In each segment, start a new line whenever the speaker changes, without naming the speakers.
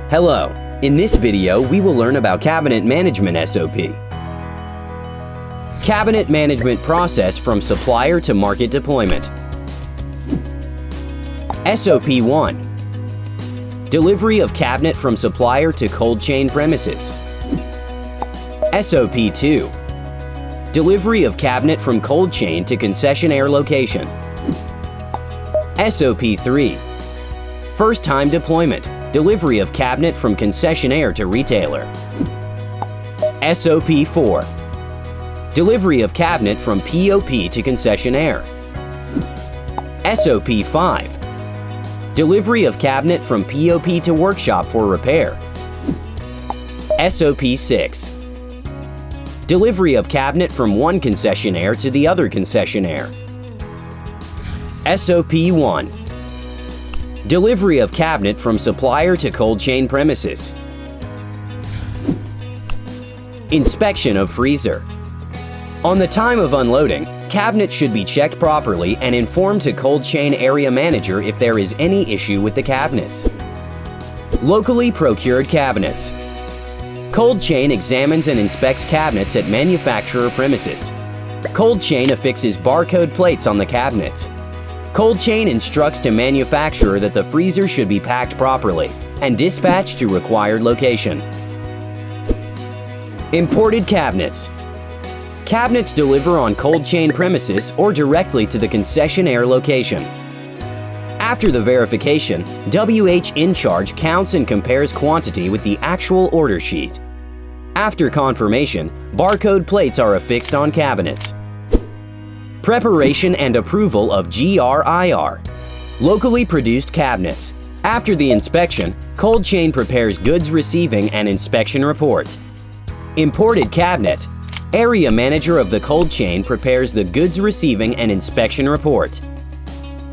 Hello, in this video we will learn about Cabinet Management SOP. Cabinet Management Process from Supplier to Market Deployment. SOP 1. Delivery of cabinet from supplier to cold chain premises. SOP 2. Delivery of cabinet from cold chain to concessionaire location. SOP 3. First time deployment. Delivery of cabinet from concessionaire to retailer. SOP 4. Delivery of cabinet from POP to concessionaire. SOP 5. Delivery of cabinet from POP to workshop for repair. SOP 6. Delivery of cabinet from one concessionaire to the other concessionaire. SOP 1. Delivery of cabinet from supplier to cold chain premises. Inspection of freezer. On the time of unloading, cabinet should be checked properly and informed to cold chain area manager if there is any issue with the cabinets. Locally procured cabinets. Cold chain examines and inspects cabinets at manufacturer premises. Cold chain affixes barcode plates on the cabinets. Cold chain instructs to manufacturer that the freezer should be packed properly and dispatched to required location. Imported cabinets. Cabinets deliver on cold chain premises or directly to the concessionaire location. After the verification, WH in charge counts and compares quantity with the actual order sheet. After confirmation, barcode plates are affixed on cabinets. Preparation and approval of GRIR. Locally produced cabinets. After the inspection, cold chain prepares goods receiving and inspection report. Imported cabinet. Area manager of the cold chain prepares the goods receiving and inspection report.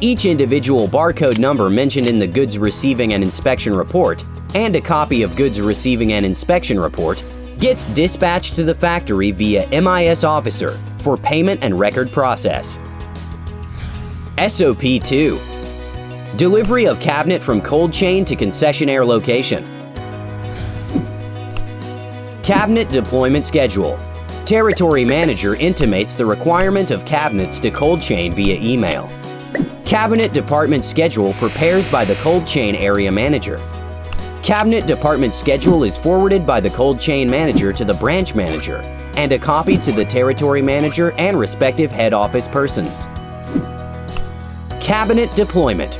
Each individual barcode number mentioned in the goods receiving and inspection report and a copy of goods receiving and inspection report gets dispatched to the factory via MIS officer for payment and record process. SOP 2. Delivery of cabinet from cold chain to concessionaire location. Cabinet deployment schedule. Territory manager intimates the requirement of cabinets to cold chain via email. Cabinet department schedule prepares by the cold chain area manager. Cabinet department schedule is forwarded by the cold chain manager to the branch manager and a copy to the territory manager and respective head office persons. Cabinet deployment.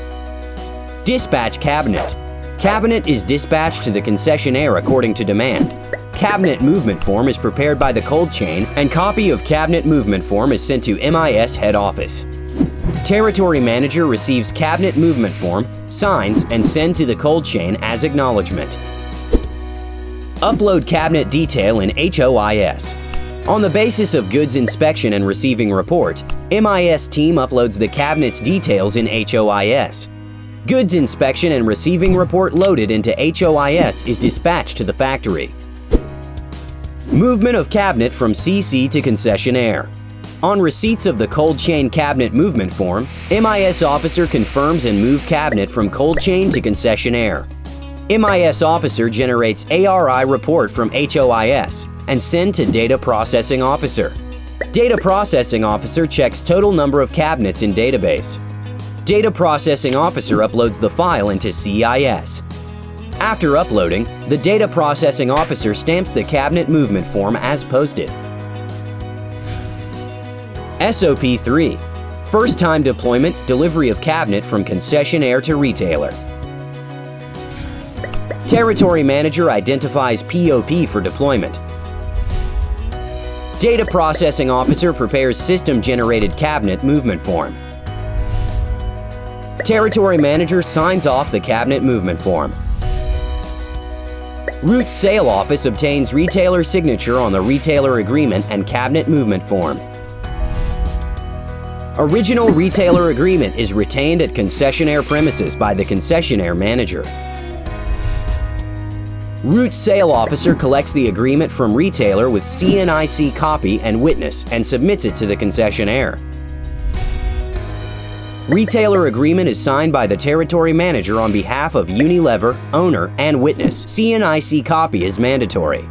Dispatch cabinet. Cabinet is dispatched to the concessionaire according to demand. Cabinet movement form is prepared by the cold chain and copy of cabinet movement form is sent to MIS head office. Territory manager receives cabinet movement form, signs, and send to the cold chain as acknowledgement. Upload cabinet detail in HOIS. On the basis of goods inspection and receiving report, MIS team uploads the cabinet's details in HOIS. Goods inspection and receiving report loaded into HOIS is dispatched to the factory. Movement of cabinet from CC to concessionaire. On receipts of the cold chain cabinet movement form, MIS officer confirms and move cabinet from cold chain to concessionaire. MIS officer generates ARI report from HOIS and send to data processing officer. Data processing officer checks total number of cabinets in database. Data processing officer uploads the file into CIS. After uploading, the data processing officer stamps the cabinet movement form as posted. SOP 3. First time deployment, delivery of cabinet from concessionaire to retailer. Territory manager identifies POP for deployment. Data processing officer prepares system-generated cabinet movement form. Territory manager signs off the cabinet movement form. Route sale office obtains retailer signature on the retailer agreement and cabinet movement form. Original retailer agreement is retained at concessionaire premises by the concessionaire manager. Route sale officer collects the agreement from retailer with CNIC copy and witness and submits it to the concessionaire. Retailer agreement is signed by the territory manager on behalf of Unilever, owner, and witness. SOP-IC copy is mandatory.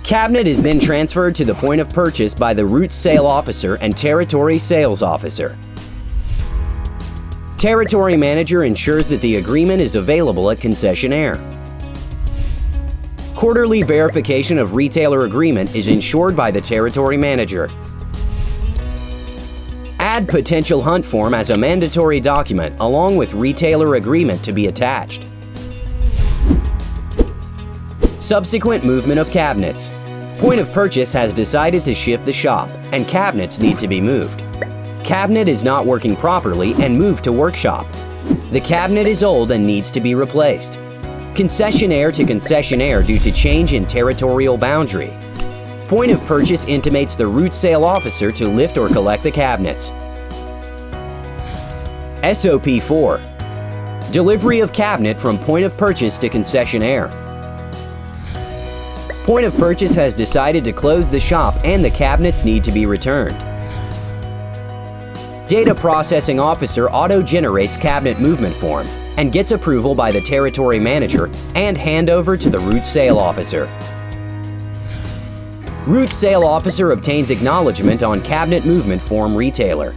Cabinet is then transferred to the point of purchase by the route sale officer and territory sales officer. Territory manager ensures that the agreement is available at concessionaire. Quarterly verification of retailer agreement is ensured by the territory manager. Add potential hunt form as a mandatory document along with retailer agreement to be attached. Subsequent movement of cabinets. Point of purchase has decided to shift the shop, and cabinets need to be moved. Cabinet is not working properly and moved to workshop. The cabinet is old and needs to be replaced. Concessionaire to concessionaire due to change in territorial boundary. Point of purchase intimates the route sale officer to lift or collect the cabinets. SOP-4. Delivery of cabinet from point of purchase to concessionaire. Point of purchase has decided to close the shop and the cabinets need to be returned. Data processing officer auto-generates cabinet movement form and gets approval by the territory manager and handover to the route sale officer. Route sale officer obtains acknowledgement on cabinet movement form retailer.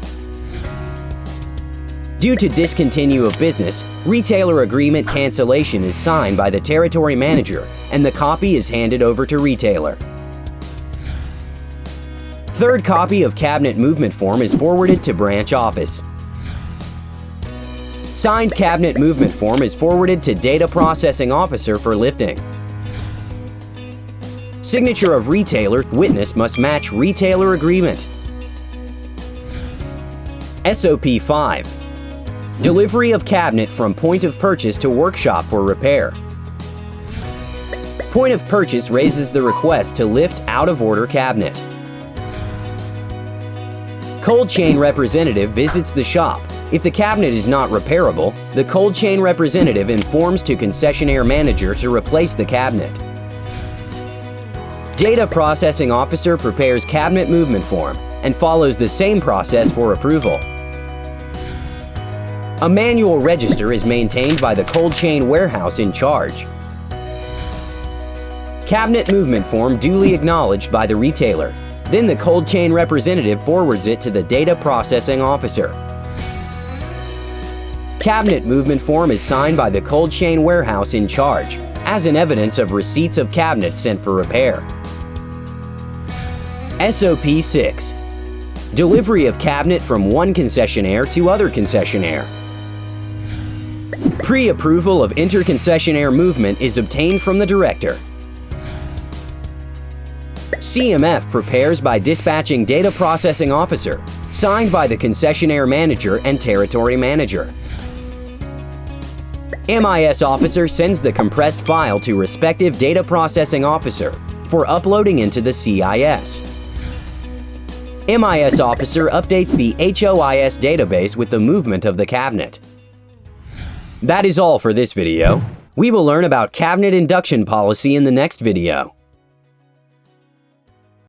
Due to discontinue of business, retailer agreement cancellation is signed by the territory manager and the copy is handed over to retailer. Third copy of cabinet movement form is forwarded to branch office. Signed cabinet movement form is forwarded to data processing officer for lifting. Signature of retailer witness must match retailer agreement. SOP-5. Delivery of cabinet from point of purchase to workshop for repair. Point of purchase raises the request to lift out-of-order cabinet. Cold chain representative visits the shop. If the cabinet is not repairable, the cold chain representative informs to concessionaire manager to replace the cabinet. Data processing officer prepares cabinet movement form and follows the same process for approval. A manual register is maintained by the cold chain warehouse in charge. Cabinet movement form duly acknowledged by the retailer. Then the cold chain representative forwards it to the data processing officer. Cabinet movement form is signed by the cold chain warehouse in charge as an evidence of receipts of cabinets sent for repair. SOP-6. Delivery of cabinet from one concessionaire to other concessionaire. Pre-approval of inter-concessionaire movement is obtained from the director. CMF prepares by dispatching data processing officer, signed by the concessionaire manager and territory manager. MIS officer sends the compressed file to respective data processing officer for uploading into the CIS. MIS officer updates the HOIS database with the movement of the cabinet. That is all for this video. We will learn about cabinet induction policy in the next video.